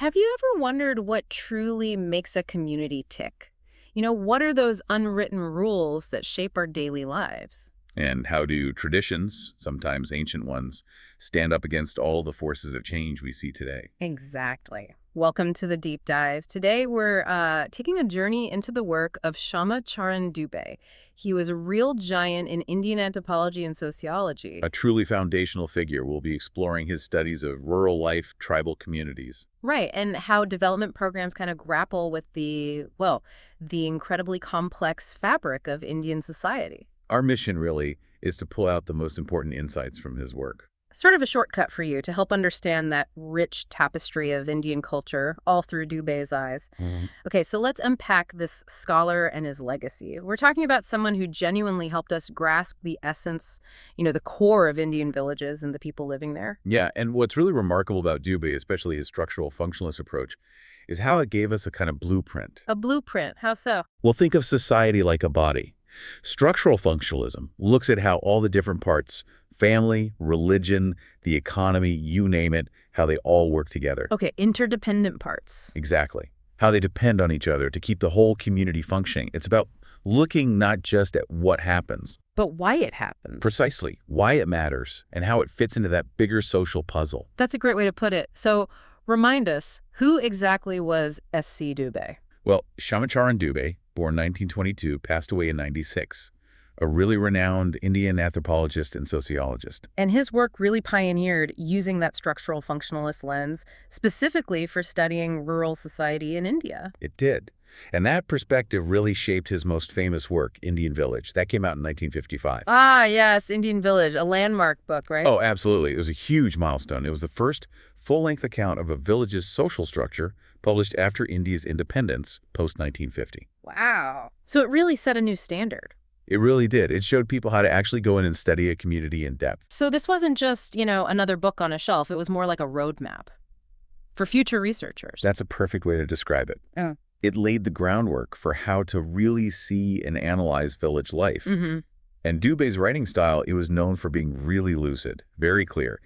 Have you ever wondered what truly makes a community tick? What are those unwritten rules that shape our daily lives? And how do traditions, sometimes ancient ones, stand up against all the forces of change we see today? Exactly. Welcome to the deep dive. Today we're taking a journey into the work of Charan Dube. He was a real giant in Indian anthropology and sociology. A truly foundational figure will be exploring his studies of rural life, tribal communities. Right, and how development programs kind of grapple with the incredibly complex fabric of Indian society. Our mission, really, is to pull out the most important insights from his work. Sort of a shortcut for you to help understand that rich tapestry of Indian culture all through Dube's eyes. Okay, so let's unpack this scholar and his legacy. We're talking about someone who genuinely helped us grasp the essence, the core of Indian villages and the people living there. Yeah, and what's really remarkable about Dube, especially his structural functionalist approach, is how it gave us a kind of blueprint. A blueprint, how so? Well, think of society like a body. Structural functionalism looks at how all the different parts, family, religion, the economy, you name it, how they all work together. Okay, interdependent parts. Exactly. How they depend on each other to keep the whole community functioning. It's about looking not just at what happens, But why it happens. precisely why it matters, and how it fits into that bigger social puzzle. That's a great way to put it. So remind us, who exactly was S.C. Dube? Well, Charan Dube, born 1922, passed away in 96. A really renowned Indian anthropologist and sociologist. And his work really pioneered using that structural functionalist lens, specifically for studying rural society in India. It did. And that perspective really shaped his most famous work, Indian Village. That came out in 1955. Ah, yes, Indian Village, a landmark book, right? Oh, absolutely. It was a huge milestone. It was the first full-length account of a village's social structure published after India's independence post-1950. Wow. So it really set a new standard. It really did. It showed people how to actually go in and study a community in depth. So this wasn't just, another book on a shelf. It was more like a roadmap for future researchers. That's a perfect way to describe it. Oh. It laid the groundwork for how to really see and analyze village life. Mm-hmm. And Dube's writing style, it was known for being really lucid, very clear.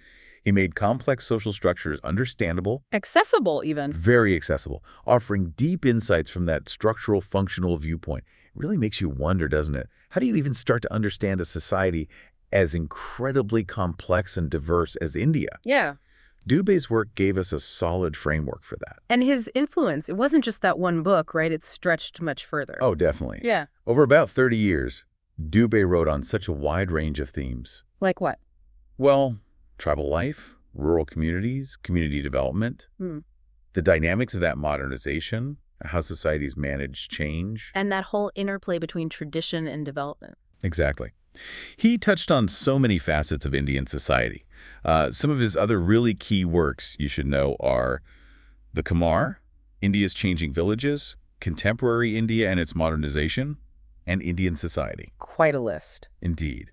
He made complex social structures understandable, Accessible, even. very accessible, offering deep insights from that structural functional viewpoint. It really makes you wonder, doesn't it? How do you even start to understand a society as incredibly complex and diverse as India? Yeah. Dube's work gave us a solid framework for that. And his influence, it wasn't just that one book, right? It stretched much further. Oh, definitely. Yeah. Over about 30 years, Dube wrote on such a wide range of themes. Like what? Well, tribal life, rural communities, community development, Hmm. the dynamics of that modernization, how societies manage change. And that whole interplay between tradition and development. Exactly. He touched on so many facets of Indian society. Some of his other really key works you should know are The Kamar, India's Changing Villages, Contemporary India and Its Modernization, and Indian Society. Quite a list. Indeed.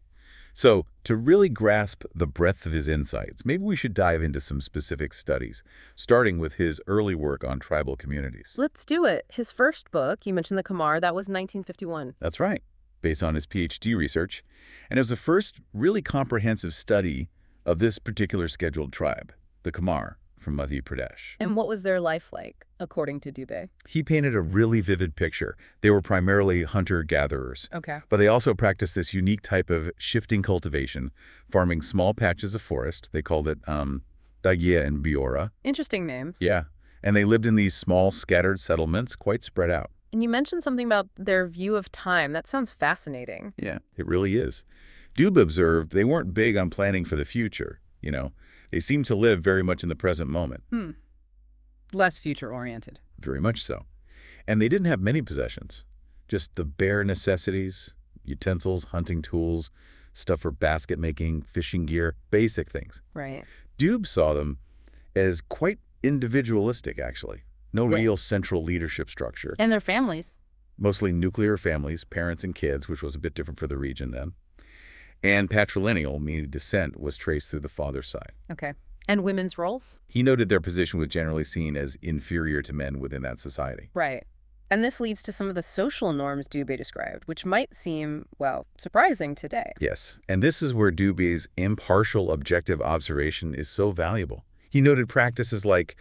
So, to really grasp the breadth of his insights, maybe we should dive into some specific studies, starting with his early work on tribal communities. Let's do it. His first book, you mentioned the Kamar, that was 1951. That's right, based on his PhD research. And it was the first really comprehensive study of this particular scheduled tribe, the Kamar, from Madhya Pradesh. And what was their life like, according to Dube? He painted a really vivid picture. They were primarily hunter-gatherers, Okay. but they also practiced this unique type of shifting cultivation, farming small patches of forest. They called it Dagya and Biora. Interesting names. Yeah, and they lived in these small, scattered settlements, quite spread out. And you mentioned something about their view of time. That sounds fascinating. Yeah, it really is. Dube observed they weren't big on planning for the future, They seemed to live very much in the present moment. Less future-oriented. Very much so. And they didn't have many possessions, just the bare necessities, utensils, hunting tools, stuff for basket making, fishing gear, basic things. Right. Dube saw them as quite individualistic, actually. No Right. real central leadership structure. And their families. Mostly nuclear families, parents and kids, which was a bit different for the region then. And patrilineal, meaning descent, was traced through the father's side. Okay. And women's roles? He noted their position was generally seen as inferior to men within that society. Right. And this leads to some of the social norms Dube described, which might seem, surprising today. Yes, and this is where Dube's impartial, objective observation is so valuable. He noted practices like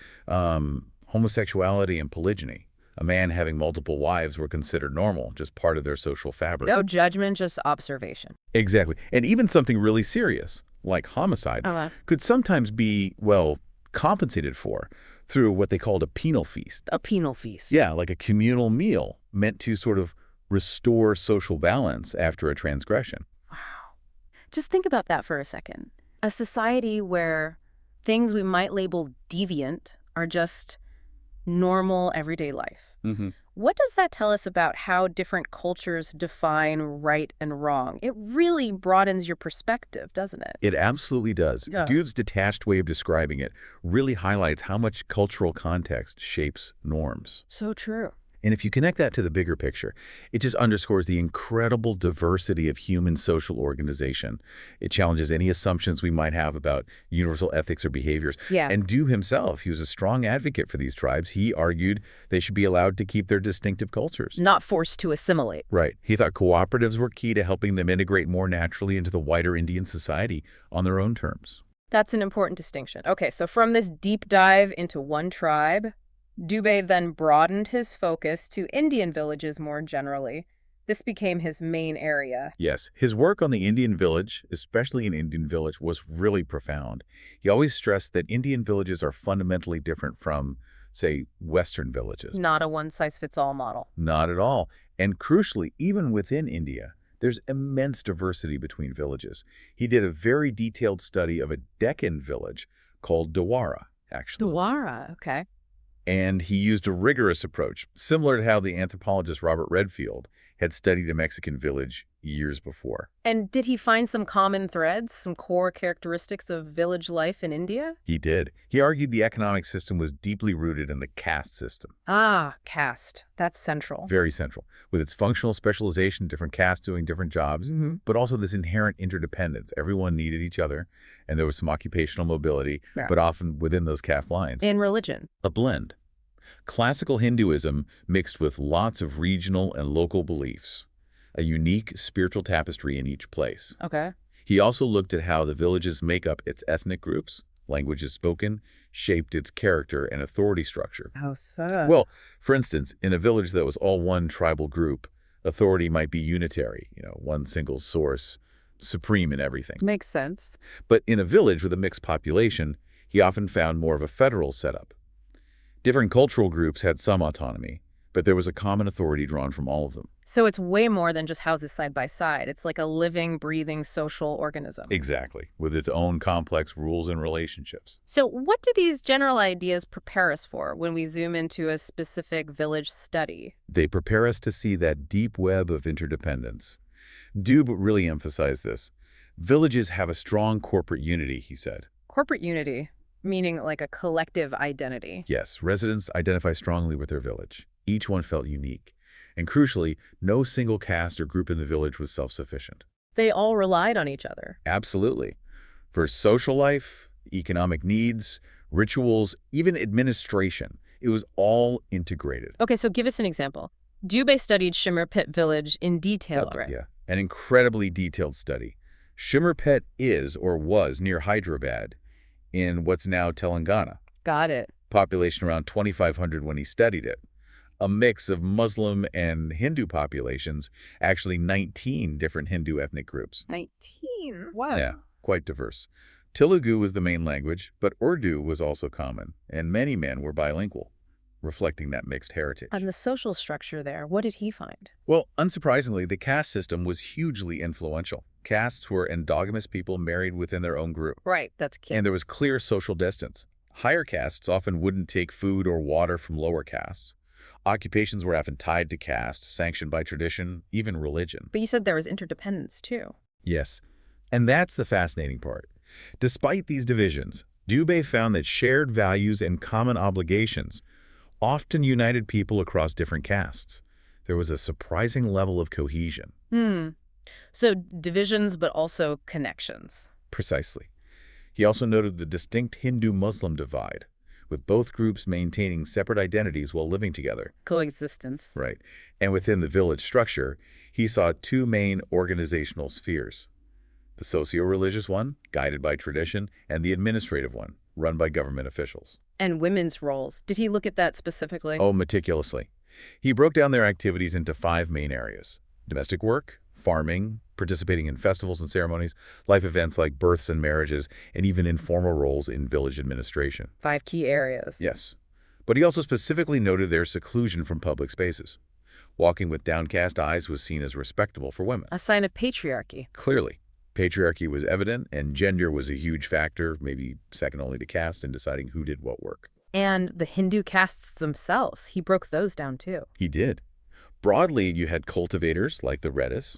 Homosexuality and polygyny. A man having multiple wives were considered normal, just part of their social fabric. No judgment, just observation. Exactly. And even something really serious, like homicide, could sometimes be, well, compensated for through what they called a penal feast. A penal feast. Yeah, like a communal meal meant to sort of restore social balance after a transgression. Wow. Just think about that for a second. A society where things we might label deviant are just normal everyday life. What does that tell us about how different cultures define right and wrong? It really broadens your perspective, doesn't it? It absolutely does. Yeah. Dube's detached way of describing it really highlights how much cultural context shapes norms. So true. And if you connect that to the bigger picture, it just underscores the incredible diversity of human social organization. It challenges any assumptions we might have about universal ethics or behaviors. Yeah. And Dube himself, he was a strong advocate for these tribes. He argued they should be allowed to keep their distinctive cultures. Not forced to assimilate. Right. He thought cooperatives were key to helping them integrate more naturally into the wider Indian society on their own terms. That's an important distinction. Okay, so from this deep dive into one tribe, Dube then broadened his focus to Indian villages more generally. This became his main area. Yes, his work on the Indian village, especially in Indian village, was really profound. He always stressed that Indian villages are fundamentally different from, say, Western villages. Not a one-size-fits-all model. Not at all. And crucially, even within India, there's immense diversity between villages. He did a very detailed study of a Deccan village called Dwara, actually. Dwara, okay. And he used a rigorous approach, similar to how the anthropologist Robert Redfield had studied a Mexican village years before. And did he find some common threads, some core characteristics of village life in India? He did. He argued the economic system was deeply rooted in the caste system. Ah, caste. That's central. Very central. With its functional specialization, different castes doing different jobs, but also this inherent interdependence. Everyone needed each other, and there was some occupational mobility, but often within those caste lines. And religion. A blend. Classical Hinduism mixed with lots of regional and local beliefs. A unique spiritual tapestry in each place. Okay. He also looked at how the villages make up its ethnic groups, languages spoken, shaped its character and authority structure. How so? Well, for instance, in a village that was all one tribal group, authority might be unitary, one single source, supreme in everything. Makes sense. But in a village with a mixed population, he often found more of a federal setup. Different cultural groups had some autonomy, but there was a common authority drawn from all of them. So it's way more than just houses side by side. It's like a living, breathing social organism. Exactly, with its own complex rules and relationships. So what do these general ideas prepare us for when we zoom into a specific village study? They prepare us to see that deep web of interdependence. Dube really emphasized this. Villages have a strong corporate unity, he said. Corporate unity, meaning like a collective identity. Yes, residents identify strongly with their village. Each one felt unique. And crucially, no single caste or group in the village was self-sufficient. They all relied on each other. Absolutely. For social life, economic needs, rituals, even administration, it was all integrated. Okay, so give us an example. Dube studied Shimerpet village in detail, right? Yeah, an incredibly detailed study. Shimerpet is or was near Hyderabad in what's now Telangana. Got it. Population around 2,500 when he studied it. A mix of Muslim and Hindu populations, actually 19 different Hindu ethnic groups. 19? Wow. Yeah, quite diverse. Telugu was the main language, but Urdu was also common, and many men were bilingual, reflecting that mixed heritage. And the social structure there, what did he find? Well, unsurprisingly, the caste system was hugely influential. Castes were endogamous people married within their own group. Right, that's key. And there was clear social distance. Higher castes often wouldn't take food or water from lower castes. Occupations were often tied to caste, sanctioned by tradition, even religion. But you said there was interdependence, too. Yes, and that's the fascinating part. Despite these divisions, Dube found that shared values and common obligations often united people across different castes. There was a surprising level of cohesion. So divisions, but also connections. Precisely. He also noted the distinct Hindu-Muslim divide, with both groups maintaining separate identities while living together. Coexistence. Right. And within the village structure, he saw two main organizational spheres. The socio-religious one, guided by tradition, and the administrative one, run by government officials. And women's roles. Did he look at that specifically? Oh, meticulously. He broke down their activities into 5 main areas: domestic work, farming, participating in festivals and ceremonies, life events like births and marriages, and even informal roles in village administration. 5 key areas. Yes. But he also specifically noted their seclusion from public spaces. Walking with downcast eyes was seen as respectable for women. A sign of patriarchy. Clearly, patriarchy was evident, and gender was a huge factor, maybe second only to caste, in deciding who did what work. And the Hindu castes themselves. He broke those down too. He did. Broadly, you had cultivators like the Reddis,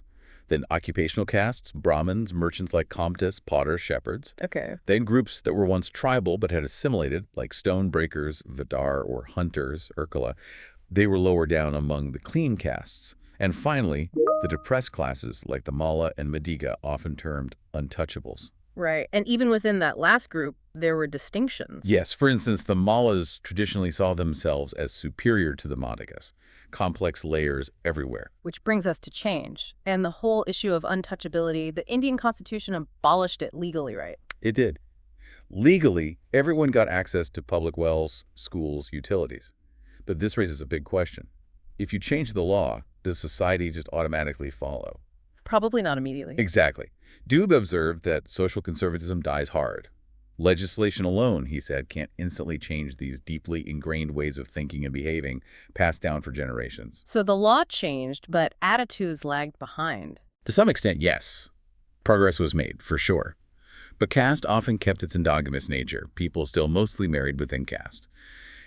then occupational castes, Brahmins, merchants like Comtes, potters, shepherds, Okay. then groups that were once tribal but had assimilated, like stone breakers, Vidar, or hunters, Urkala. They were lower down among the clean castes. And finally, the depressed classes like the Malla and Madiga, often termed untouchables. Right. And even within that last group, there were distinctions. Yes, for instance, the Mallas traditionally saw themselves as superior to the Madigas, complex layers everywhere. Which brings us to change. And the whole issue of untouchability, the Indian Constitution abolished it legally, right? It did. Legally, everyone got access to public wells, schools, utilities. But this raises a big question. If you change the law, does society just automatically follow? Probably not immediately. Exactly. Dube observed that social conservatism dies hard. Legislation alone, he said, can't instantly change these deeply ingrained ways of thinking and behaving passed down for generations. So the law changed, but attitudes lagged behind. To some extent, yes. Progress was made, for sure. But caste often kept its endogamous nature. People still mostly married within caste.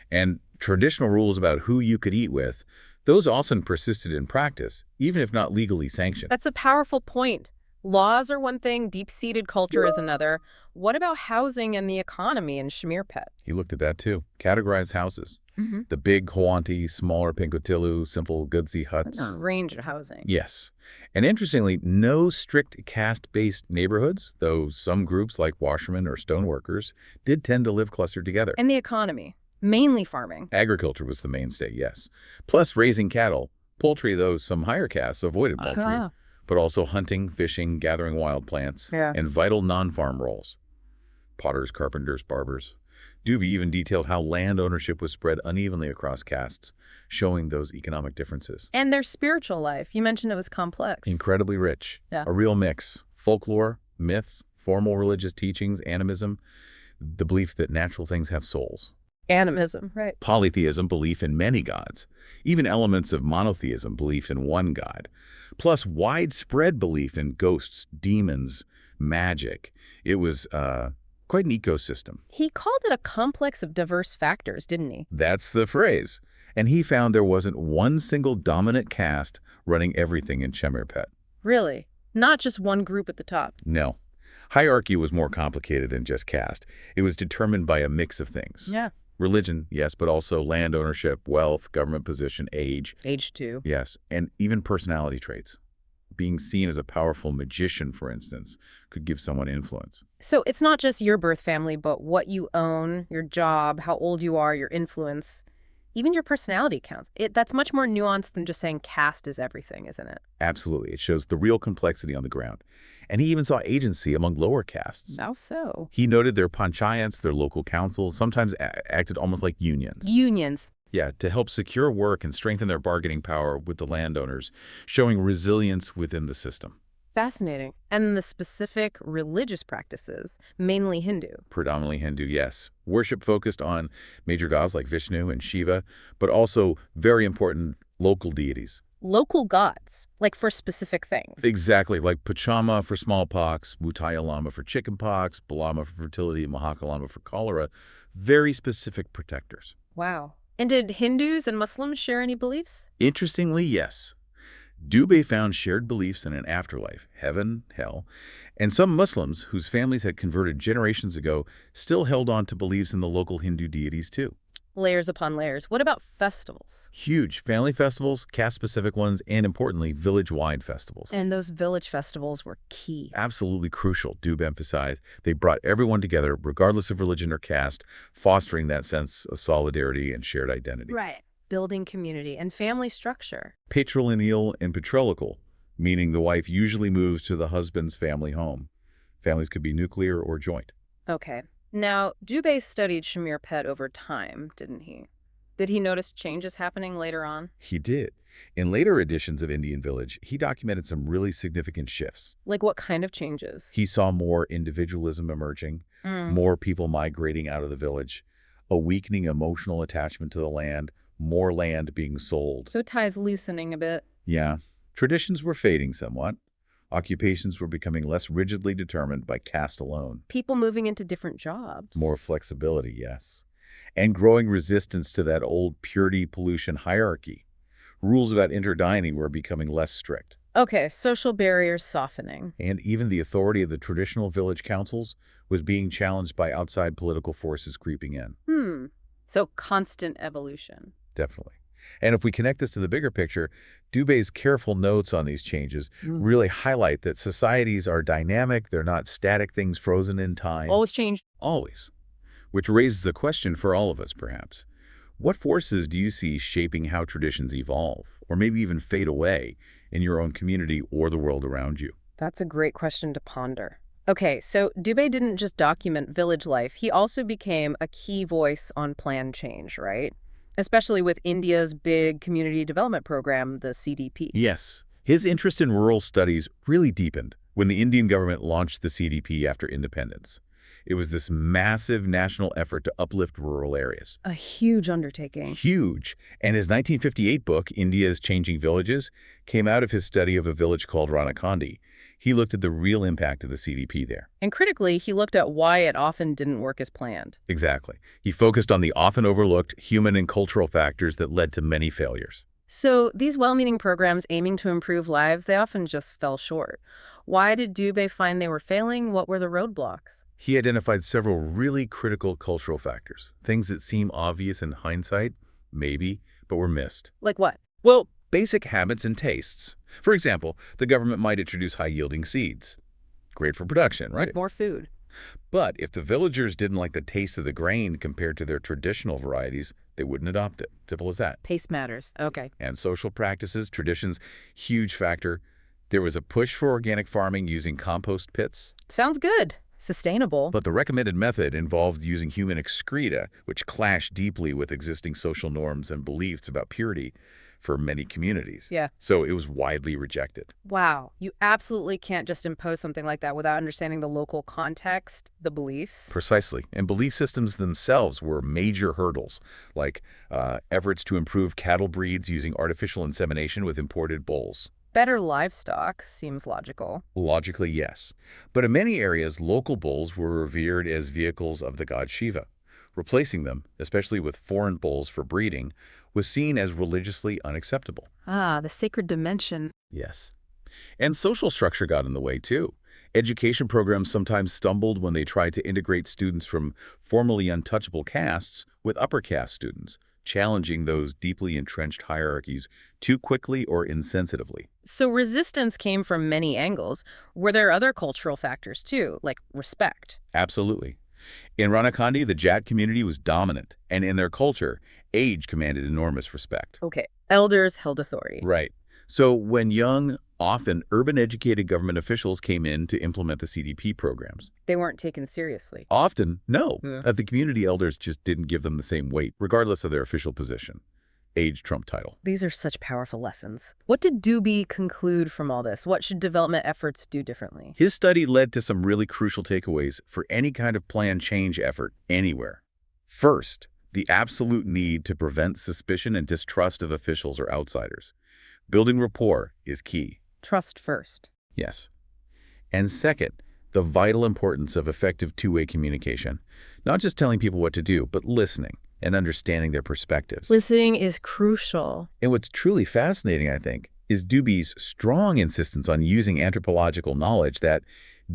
And traditional rules about who you could eat with, those often persisted in practice, even if not legally sanctioned. That's a powerful point. Laws are one thing, deep-seated culture is another. What about housing and the economy in Shamirpet? He looked at that too. Categorized houses. Mm-hmm. The big Hawanti, smaller Pinkotilu, simple Goodsy huts. A range of housing. Yes. And interestingly, no strict caste-based neighborhoods, though some groups like washermen or stoneworkers did tend to live clustered together. And the economy. Mainly farming. Agriculture was the mainstay, yes. Plus raising cattle. Poultry, though some higher castes avoided poultry. But also hunting, fishing, gathering wild plants, and vital non-farm roles. Potters, carpenters, barbers. Dube even detailed how land ownership was spread unevenly across castes, showing those economic differences. And their spiritual life. You mentioned it was complex. Incredibly rich. Yeah. A real mix. Folklore, myths, formal religious teachings, animism, the belief that natural things have souls. Animism, right. Polytheism, belief in many gods. Even elements of monotheism, belief in one god. Plus widespread belief in ghosts, demons, magic. It was quite an ecosystem. He called it a complex of diverse factors, didn't he? That's the phrase. And he found there wasn't one single dominant caste running everything in Shamirpet. Really? Not just one group at the top? No. Hierarchy was more complicated than just caste. It was determined by a mix of things. Yeah. Religion, yes, but also land ownership, wealth, government position, age. Age too. Yes, and even personality traits. Being seen as a powerful magician, for instance, could give someone influence. So it's not just your birth family, but what you own, your job, how old you are, your influence. Even your personality counts. That's much more nuanced than just saying caste is everything, isn't it? Absolutely. It shows the real complexity on the ground. And he even saw agency among lower castes. How so? He noted their panchayats, their local councils, sometimes acted almost like unions. Unions. Yeah, to help secure work and strengthen their bargaining power with the landowners, showing resilience within the system. Fascinating. And the specific religious practices, mainly Hindu. Predominantly Hindu, yes. Worship focused on major gods like Vishnu and Shiva, but also very important local deities. Local gods, like for specific things. Exactly, like Pachama for smallpox, Mutayalama for chickenpox, Balama for fertility, Mahakalama for cholera. Very specific protectors. Wow. And did Hindus and Muslims share any beliefs? Interestingly, yes. Dube found shared beliefs in an afterlife, heaven, hell, and some Muslims whose families had converted generations ago still held on to beliefs in the local Hindu deities too. Layers upon layers. What about festivals? Huge family festivals, caste-specific ones, and importantly, village-wide festivals. And those village festivals were key. Absolutely crucial, Dube emphasized. They brought everyone together, regardless of religion or caste, fostering that sense of solidarity and shared identity. Right. Building community and family structure. Patrilineal and patrilical, meaning the wife usually moves to the husband's family home. Families could be nuclear or joint. Okay. Now, Dube studied Shamir Pet over time, didn't he? Did he notice changes happening later on? He did. In later editions of Indian Village, he documented some really significant shifts. Like what kind of changes? He saw more individualism emerging, Mm. more people migrating out of the village, a weakening emotional attachment to the land, more land being sold. So ties loosening a bit. Yeah, traditions were fading somewhat. Occupations were becoming less rigidly determined by caste alone. People moving into different jobs. More flexibility, yes. And growing resistance to that old purity pollution hierarchy. Rules about interdining were becoming less strict. Okay, social barriers softening. And even the authority of the traditional village councils was being challenged by outside political forces creeping in. So constant evolution. Definitely. And if we connect this to the bigger picture, Dube's careful notes on these changes really highlight that societies are dynamic, they're not static things frozen in time. Always change. Always. Which raises a question for all of us, perhaps. What forces do you see shaping how traditions evolve, or maybe even fade away, in your own community or the world around you? That's a great question to ponder. Okay, so Dube didn't just document village life, he also became a key voice on plan change, right? Especially with India's big community development program, the CDP. Yes. His interest in rural studies really deepened when the Indian government launched the CDP after independence. It was this massive national effort to uplift rural areas. A huge undertaking. Huge. And his 1958 book, India's Changing Villages, came out of his study of a village called Ranakandi. He looked at the real impact of the CDP there. And critically, he looked at why it often didn't work as planned. Exactly. He focused on the often overlooked human and cultural factors that led to many failures. So these well-meaning programs aiming to improve lives, they often just fell short. Why did Dube find they were failing? What were the roadblocks? He identified several really critical cultural factors, things that seem obvious in hindsight, maybe, but were missed. Like what? Well, basic habits and tastes. For example, the government might introduce high-yielding seeds. Great for production, right? Like more food. But if the villagers didn't like the taste of the grain compared to their traditional varieties, they wouldn't adopt it. Simple as that. Taste matters. Okay. And social practices, traditions, huge factor. There was a push for organic farming using compost pits. Sounds good. Sustainable. But the recommended method involved using human excreta, which clashed deeply with existing social norms and beliefs about purity for many communities. Yeah. So it was widely rejected. Wow. You absolutely can't just impose something like that without understanding the local context, the beliefs. Precisely. And belief systems themselves were major hurdles, like efforts to improve cattle breeds using artificial insemination with imported bulls. Better livestock seems logical. Logically, yes. But in many areas, local bulls were revered as vehicles of the god Shiva. Replacing them, especially with foreign bulls for breeding, was seen as religiously unacceptable. Ah, the sacred dimension. Yes. And social structure got in the way, too. Education programs sometimes stumbled when they tried to integrate students from formerly untouchable castes with upper caste students, challenging those deeply entrenched hierarchies too quickly or insensitively. So resistance came from many angles. Were there other cultural factors too, like respect? Absolutely. In Ranakandi, the Jat community was dominant, and in their culture, age commanded enormous respect. Okay. Elders held authority. Right. So when young, often urban-educated government officials came in to implement the CDP programs, They weren't taken seriously. often, no, Yeah. the community elders just didn't give them the same weight, regardless of their official position. Age trump title. These are such powerful lessons. What did Dube conclude from all this? What should development efforts do differently? His study led to some really crucial takeaways for any kind of plan change effort anywhere. First, the absolute need to prevent suspicion and distrust of officials or outsiders. Building rapport is key. Trust first. Yes. And second, the vital importance of effective two-way communication. Not just telling people what to do, but listening and understanding their perspectives. Listening is crucial. And what's truly fascinating, I think, is Dube's strong insistence on using anthropological knowledge, that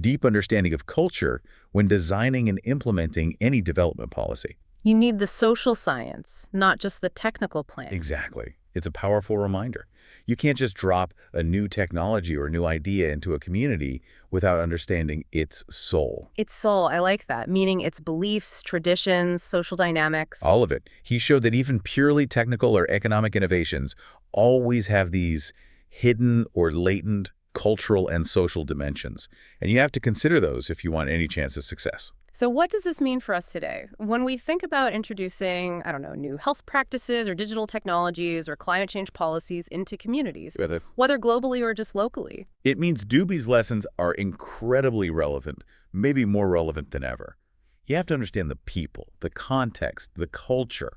deep understanding of culture, when designing and implementing any development policy. You need the social science, not just the technical plan. Exactly. It's a powerful reminder. You can't just drop a new technology or a new idea into a community without understanding its soul. Its soul, I like that, meaning its beliefs, traditions, social dynamics. All of it. He showed that even purely technical or economic innovations always have these hidden or latent cultural and social dimensions. And you have to consider those if you want any chance of success. So what does this mean for us today? When we think about introducing, I don't know, new health practices or digital technologies or climate change policies into communities, whether globally or just locally? It means Dube's lessons are incredibly relevant, maybe more relevant than ever. You have to understand the people, the context, the culture.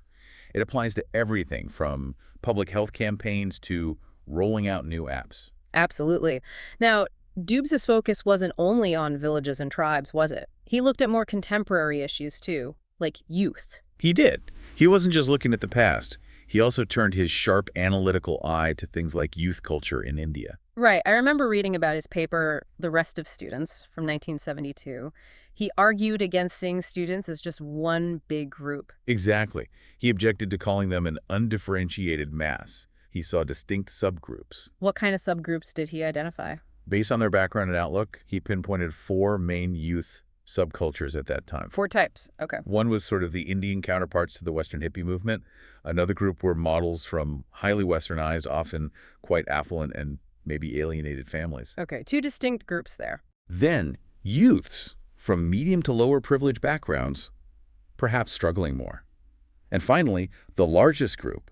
It applies to everything from public health campaigns to rolling out new apps. Absolutely. Now, Dubes' focus wasn't only on villages and tribes, was it? He looked at more contemporary issues too, like youth. He did. He wasn't just looking at the past. He also turned his sharp analytical eye to things like youth culture in India. Right. I remember reading about his paper, The Rest of Students, from 1972. He argued against seeing students as just one big group. Exactly. He objected to calling them an undifferentiated mass. He saw distinct subgroups. What kind of subgroups did he identify? Based on their background and outlook, he pinpointed four main youth subcultures at that time. Four types. Okay. One was sort of the Indian counterparts to the Western hippie movement. Another group were models from highly westernized, often quite affluent and maybe alienated families. Okay. Two distinct groups there. Then youths from medium to lower privileged backgrounds, perhaps struggling more. And finally, the largest group,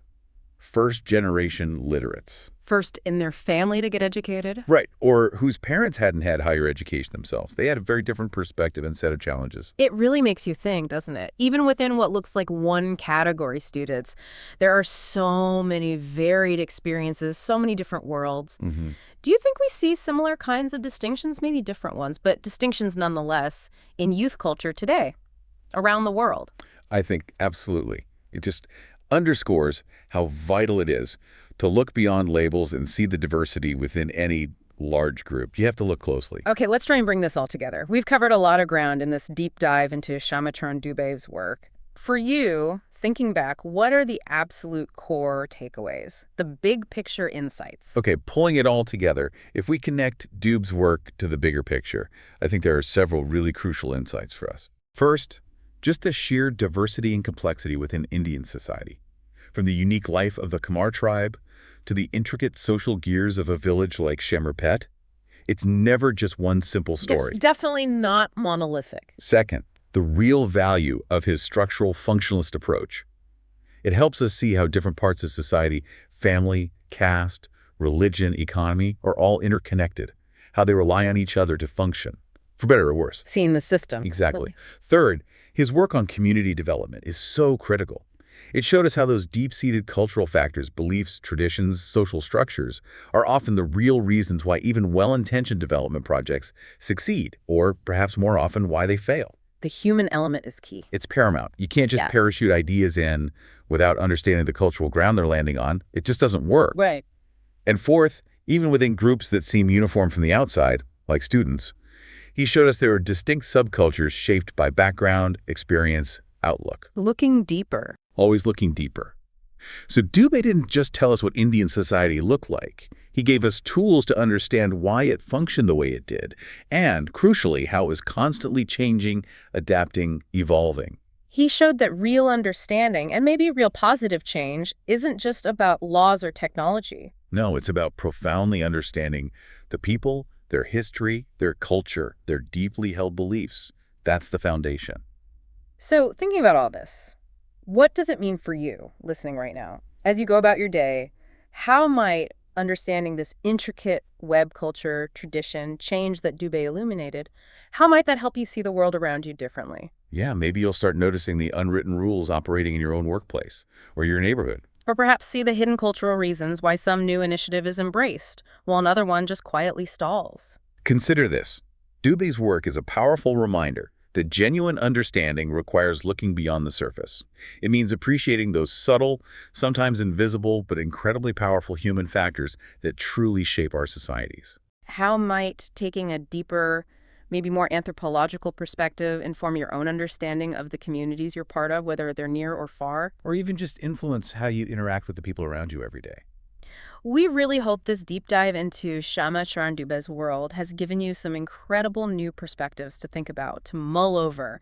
first-generation literates. First in their family to get educated? Right, or whose parents hadn't had higher education themselves. They had a very different perspective and set of challenges. It really makes you think, doesn't it? Even within what looks like one category students, there are so many varied experiences, so many different worlds. Do you think we see similar kinds of distinctions, maybe different ones, but distinctions nonetheless, in youth culture today, around the world? I think absolutely. It just underscores how vital it is to look beyond labels and see the diversity within any large group. You have to look closely. Okay, let's try and bring this all together. We've covered a lot of ground in this deep dive into Shyama Dube's work. For you, thinking back, what are the absolute core takeaways, the big picture insights? Okay, pulling it all together, if we connect Dube's work to the bigger picture, I think there are several really crucial insights for us. First, just the sheer diversity and complexity within Indian society. From the unique life of the Kamar tribe to the intricate social gears of a village like Shemerpet, it's never just one simple story. It's definitely not monolithic. Second, the real value of his structural-functionalist approach. It helps us see how different parts of society, family, caste, religion, economy, are all interconnected, how they rely on each other to function, for better or worse. Seeing the system. Exactly. Third, his work on community development is so critical. It showed us how those deep-seated cultural factors, beliefs, traditions, social structures, are often the real reasons why even well-intentioned development projects succeed, or perhaps more often why they fail. The human element is key. It's paramount. You can't just parachute ideas in without understanding the cultural ground they're landing on. It just doesn't work. Right. And fourth, even within groups that seem uniform from the outside, like students, he showed us there are distinct subcultures shaped by background, experience, outlook. Looking deeper. Always looking deeper. So Dube didn't just tell us what Indian society looked like. He gave us tools to understand why it functioned the way it did, and, crucially, how it was constantly changing, adapting, evolving. He showed that real understanding, and maybe real positive change, isn't just about laws or technology. No, it's about profoundly understanding the people, their history, their culture, their deeply held beliefs. That's the foundation. So, thinking about all this, what does it mean for you, listening right now? As you go about your day, how might understanding this intricate web culture tradition, change that Dube illuminated, how might that help you see the world around you differently? Yeah, maybe you'll start noticing the unwritten rules operating in your own workplace or your neighborhood. Or perhaps see the hidden cultural reasons why some new initiative is embraced, while another one just quietly stalls. Consider this. Dube's work is a powerful reminder that genuine understanding requires looking beyond the surface. It means appreciating those subtle, sometimes invisible, but incredibly powerful human factors that truly shape our societies. How might taking a deeper, maybe more anthropological perspective inform your own understanding of the communities you're part of, whether they're near or far? Or even just influence how you interact with the people around you every day. We really hope this deep dive into Shyama Dube's world has given you some incredible new perspectives to think about, to mull over,